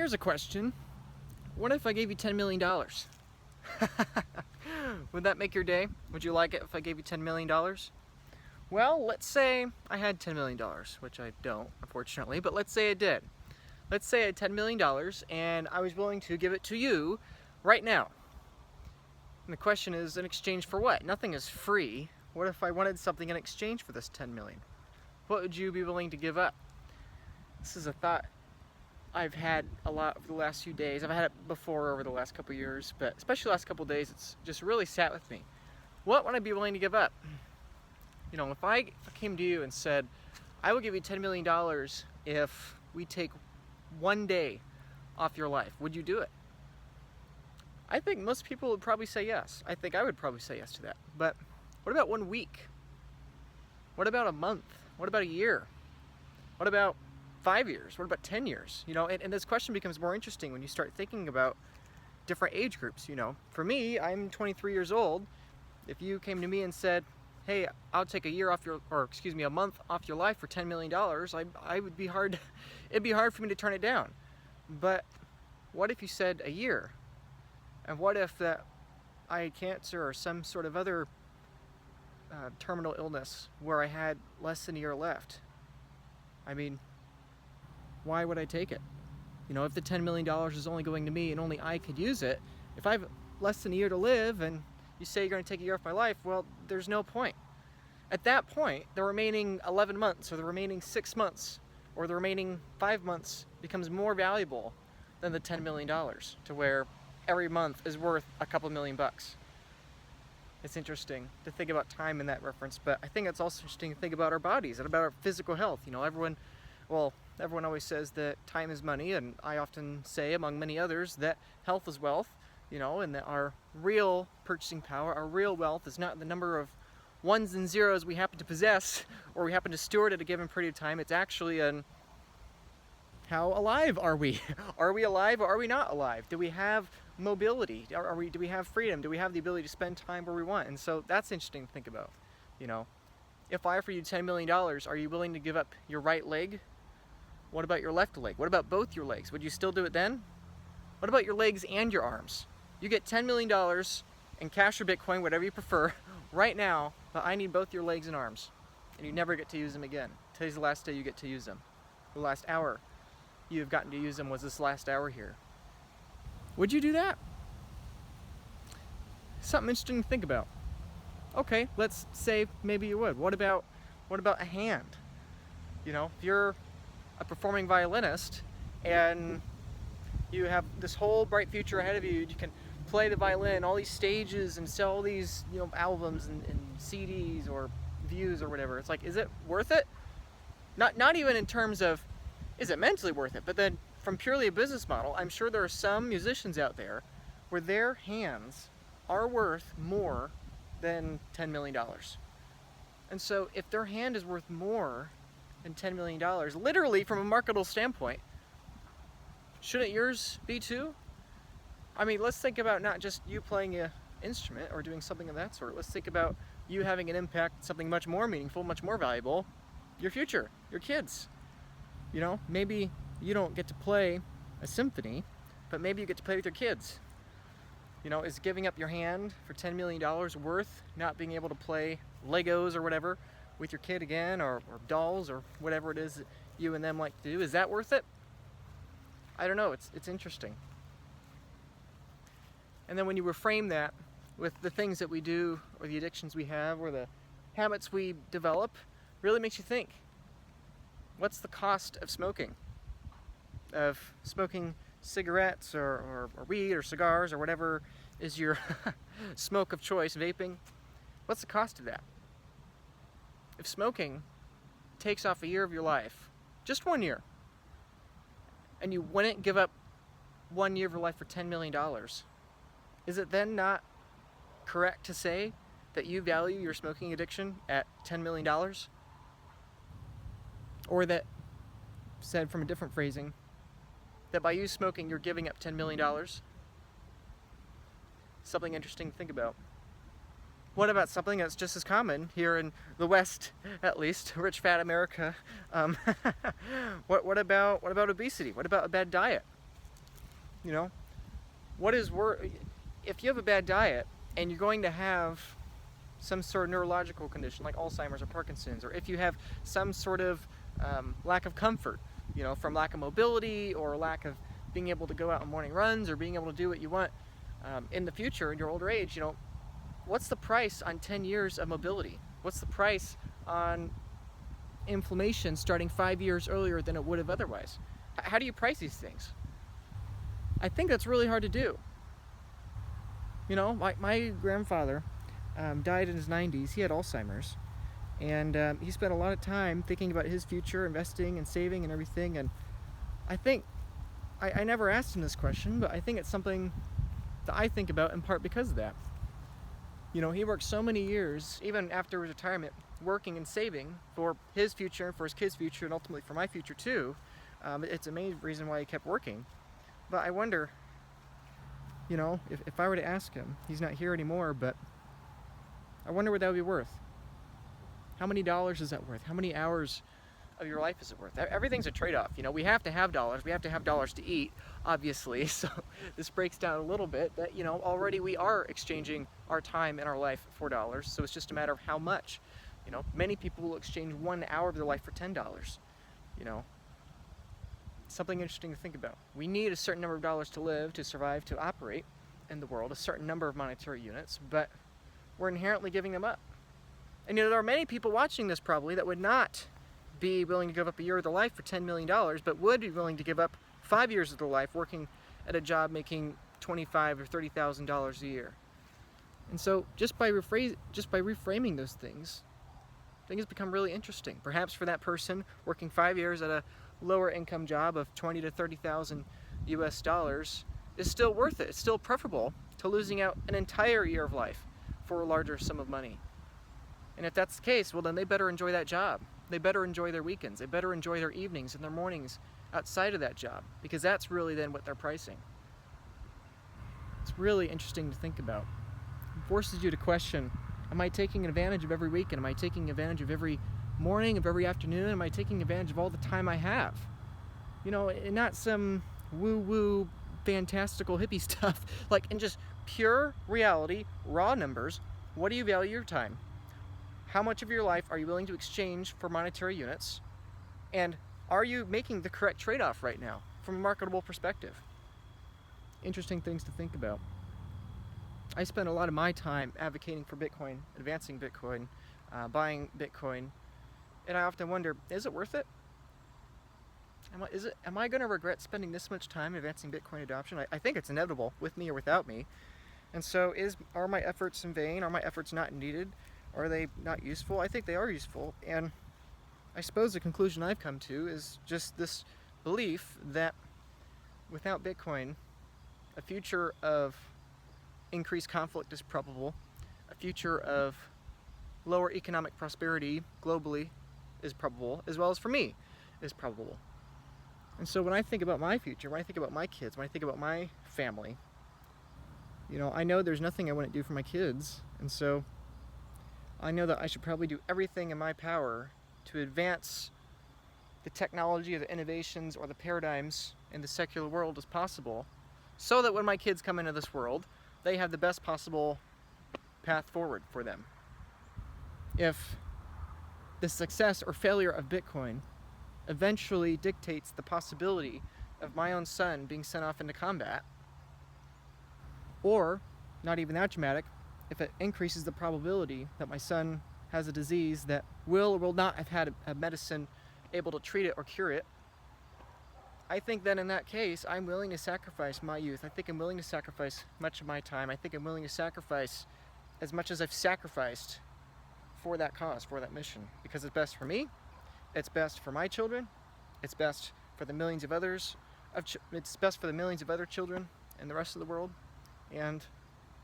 Here's a question. What if I gave you $10 million? Would that make your day? Would you like it if I gave you $10 million? Well, let's say I had $10 million, which I don't, unfortunately, but let's say I did. Let's say I had $10 million and I was willing to give it to you right now. And the question is, in exchange for what? Nothing is free. What if I wanted something in exchange for this $10 million? What would you be willing to give up? This is a thought I've had a lot over the last few days. I've had it before over the last couple years, but especially the last couple days, it's just really sat with me. What would I be willing to give up? You know, if I came to you and said, I will give you $10 million if we take one day off your life, would you do it? I think most people would probably say yes. I think I would probably say yes to that. But what about 1 week? What about a month? What about a year? What about 5 years? What about 10 years? You know, and this question becomes more interesting when you start thinking about different age groups. You know, for me, I'm 23 years old. If you came to me and said, hey, I'll take a month off your life for $10 million, I would be hard, it'd be hard for me to turn it down. But what if you said a year? And what if that I had cancer or some sort of other terminal illness where I had less than a year left? I mean, why would I take it? You know, if the $10 million is only going to me and only I could use it, if I have less than a year to live and you say you're going to take a year off my life, well, there's no point. At that point, the remaining 11 months or the remaining 6 months or the remaining 5 months becomes more valuable than the $10 million, to where every month is worth a couple $1,000,000. It's interesting to think about time in that reference, but I think it's also interesting to think about our bodies and about our physical health. You know, everyone always says that time is money, and I often say, among many others, that health is wealth, you know, and that our real purchasing power, our real wealth is not the number of ones and zeros we happen to possess or we happen to steward at a given period of time. It's actually in how alive are we? Are we alive or are we not alive? Do we have mobility? Do we have freedom? Do we have the ability to spend time where we want? And so that's interesting to think about. You know, if I offer you $10 million, are you willing to give up your right leg? What about your left leg? What about both your legs? Would you still do it then? What about your legs and your arms? You get $10 million in cash or Bitcoin, whatever you prefer, right now, but I need both your legs and arms. And you never get to use them again. Today's the last day you get to use them. The last hour you've gotten to use them was this last hour here. Would you do that? Something interesting to think about. Okay, let's say maybe you would. What about a hand? You know, if you're a performing violinist and you have this whole bright future ahead of you, you can play the violin, all these stages, and sell all these, you know, albums and CDs or views or whatever. It's like, is it worth it? Not even in terms of, is it mentally worth it? But then from purely a business model, I'm sure there are some musicians out there where their hands are worth more than $10 million. And so if their hand is worth more than $10 million, literally from a marketable standpoint, shouldn't yours be too? I mean, let's think about not just you playing an instrument or doing something of that sort. Let's think about you having an impact, something much more meaningful, much more valuable, your future, your kids. You know, maybe you don't get to play a symphony, but maybe you get to play with your kids. You know, is giving up your hand for $10 million worth not being able to play Legos or whatever with your kid again, or dolls, or whatever it is that you and them like to do? Is that worth it? I don't know. It's interesting. And then when you reframe that with the things that we do, or the addictions we have, or the habits we develop, really makes you think. What's the cost of smoking? Of smoking cigarettes or weed or cigars or whatever is your smoke of choice, vaping? What's the cost of that? If smoking takes off a year of your life, just 1 year, and you wouldn't give up 1 year of your life for $10 million, is it then not correct to say that you value your smoking addiction at $10 million? Or that, said from a different phrasing, that by you smoking, you're giving up $10 million? Something interesting to think about. What about something that's just as common here in the West, at least, rich fat America? What about obesity? What about a bad diet? You know, what is if you have a bad diet and you're going to have some sort of neurological condition like Alzheimer's or Parkinson's, or if you have some sort of lack of comfort, you know, from lack of mobility or lack of being able to go out on morning runs or being able to do what you want in the future in your older age, you know, what's the price on 10 years of mobility? What's the price on inflammation starting 5 years earlier than it would have otherwise? How do you price these things? I think that's really hard to do. You know, my grandfather died in his 90s. He had Alzheimer's, and he spent a lot of time thinking about his future, investing and saving and everything. And I think I never asked him this question, but I think it's something that I think about in part because of that. You know, he worked so many years, even after his retirement, working and saving for his future and for his kids' future and ultimately for my future too. It's a main reason why he kept working. But I wonder, you know, if I were to ask him, he's not here anymore, but I wonder what that would be worth. How many dollars is that worth? How many hours of your life is it worth? Everything's a trade-off. You know, we have to have dollars. We have to have dollars to eat, obviously. So this breaks down a little bit that, you know, already we are exchanging our time in our life for dollars. So it's just a matter of how much. You know, many people will exchange 1 hour of their life for $10. You know, something interesting to think about. We need a certain number of dollars to live, to survive, to operate in the world, a certain number of monetary units, but we're inherently giving them up. And you know, there are many people watching this probably that would not be willing to give up a year of their life for $10 million, but would be willing to give up 5 years of their life working at a job making $25,000 or $30,000 a year. And so just by reframing those things become really interesting. Perhaps for that person working 5 years at a lower income job of 20 to 30,000 US dollars is still worth it. It's still preferable to losing out an entire year of life for a larger sum of money. And if that's the case, well, then they better enjoy that job. They better enjoy their weekends. They better enjoy their evenings and their mornings outside of that job, because that's really then what they're pricing. It's really interesting to think about. It forces you to question, am I taking advantage of every weekend? Am I taking advantage of every morning, of every afternoon? Am I taking advantage of all the time I have? You know, and not some woo-woo fantastical hippie stuff, like in just pure reality, raw numbers. What do you value your time? How much of your life are you willing to exchange for monetary units? And are you making the correct trade-off right now from a marketable perspective? Interesting things to think about. I spend a lot of my time advocating for Bitcoin, advancing Bitcoin, buying Bitcoin, and I often wonder, is it worth it? Am I going to regret spending this much time advancing Bitcoin adoption? I think it's inevitable, with me or without me. And so are my efforts in vain? Are my efforts not needed? Are they not useful? I think they are useful. And I suppose the conclusion I've come to is just this belief that without Bitcoin, a future of increased conflict is probable. A future of lower economic prosperity globally is probable, as well as for me is probable. And so when I think about my future, when I think about my kids, when I think about my family, you know, I know there's nothing I wouldn't do for my kids. And so I know that I should probably do everything in my power to advance the technology or the innovations or the paradigms in the secular world as possible, so that when my kids come into this world, they have the best possible path forward for them. If the success or failure of Bitcoin eventually dictates the possibility of my own son being sent off into combat, or, not even that dramatic, if it increases the probability that my son has a disease that will or will not have had a medicine able to treat it or cure it, I think then in that case, I'm willing to sacrifice my youth. I think I'm willing to sacrifice much of my time. I think I'm willing to sacrifice as much as I've sacrificed for that cause, for that mission, because it's best for me, it's best for my children, it's best for the millions of others, it's best for the millions of other children in the rest of the world, and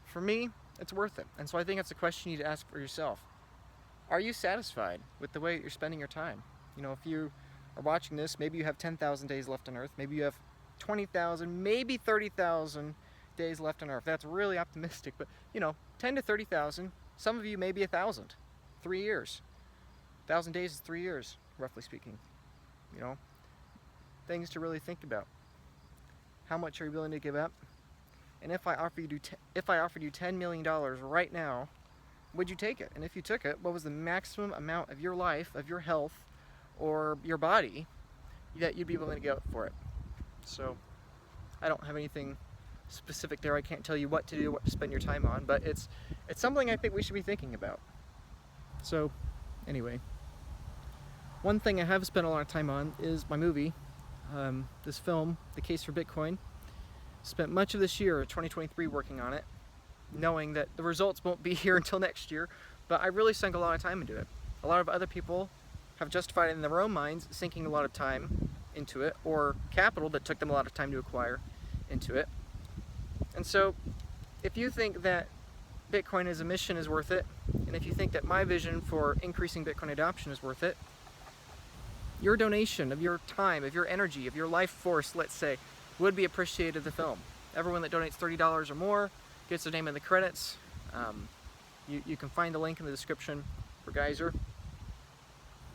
for me, it's worth it. And so I think that's a question you need to ask for yourself. Are you satisfied with the way you're spending your time? You know, if you are watching this, maybe you have 10,000 days left on Earth, maybe you have 20,000, maybe 30,000 days left on Earth. That's really optimistic, but you know, 10 to 30,000, some of you maybe 1,000, 3 years. 1,000 days is 3 years, roughly speaking. You know, things to really think about. How much are you willing to give up? And if I offered you $10 million right now, would you take it? And if you took it, what was the maximum amount of your life, of your health, or your body that you'd be willing to give for it? So I don't have anything specific there. I can't tell you what to do, what to spend your time on, but it's something I think we should be thinking about. So anyway, one thing I have spent a lot of time on is my movie, this film, The Case for Bitcoin. Spent much of this year, 2023, working on it, knowing that the results won't be here until next year, but I really sunk a lot of time into it. A lot of other people have justified it in their own minds, sinking a lot of time into it, or capital that took them a lot of time to acquire into it. And so, if you think that Bitcoin as a mission is worth it, and if you think that my vision for increasing Bitcoin adoption is worth it, your donation of your time, of your energy, of your life force, let's say, would be appreciated of the film. Everyone that donates $30 or more gets their name in the credits. You can find the link in the description for Geyser.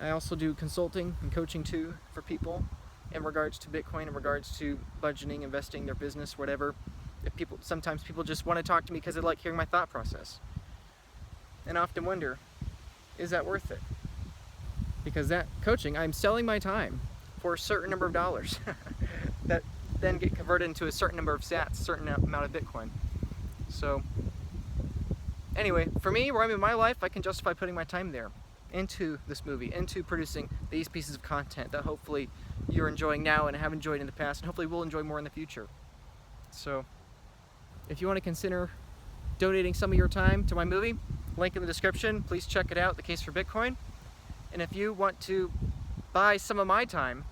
I also do consulting and coaching too for people in regards to Bitcoin, in regards to budgeting, investing, their business, whatever. Sometimes people just want to talk to me because they like hearing my thought process. And I often wonder, is that worth it? Because that coaching, I'm selling my time for a certain number of dollars that then get converted into a certain number of sats, a certain amount of Bitcoin. So anyway, for me, where I'm in my life, I can justify putting my time there, into this movie, into producing these pieces of content that hopefully you're enjoying now and have enjoyed in the past, and hopefully will enjoy more in the future. So if you want to consider donating some of your time to my movie, link in the description, please check it out, The Case for Bitcoin. And if you want to buy some of my time,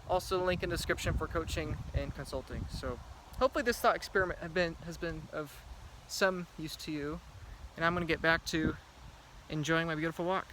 also link in the description for coaching and consulting. So hopefully this thought experiment has been of some use to you, and I'm going to get back to enjoying my beautiful walk.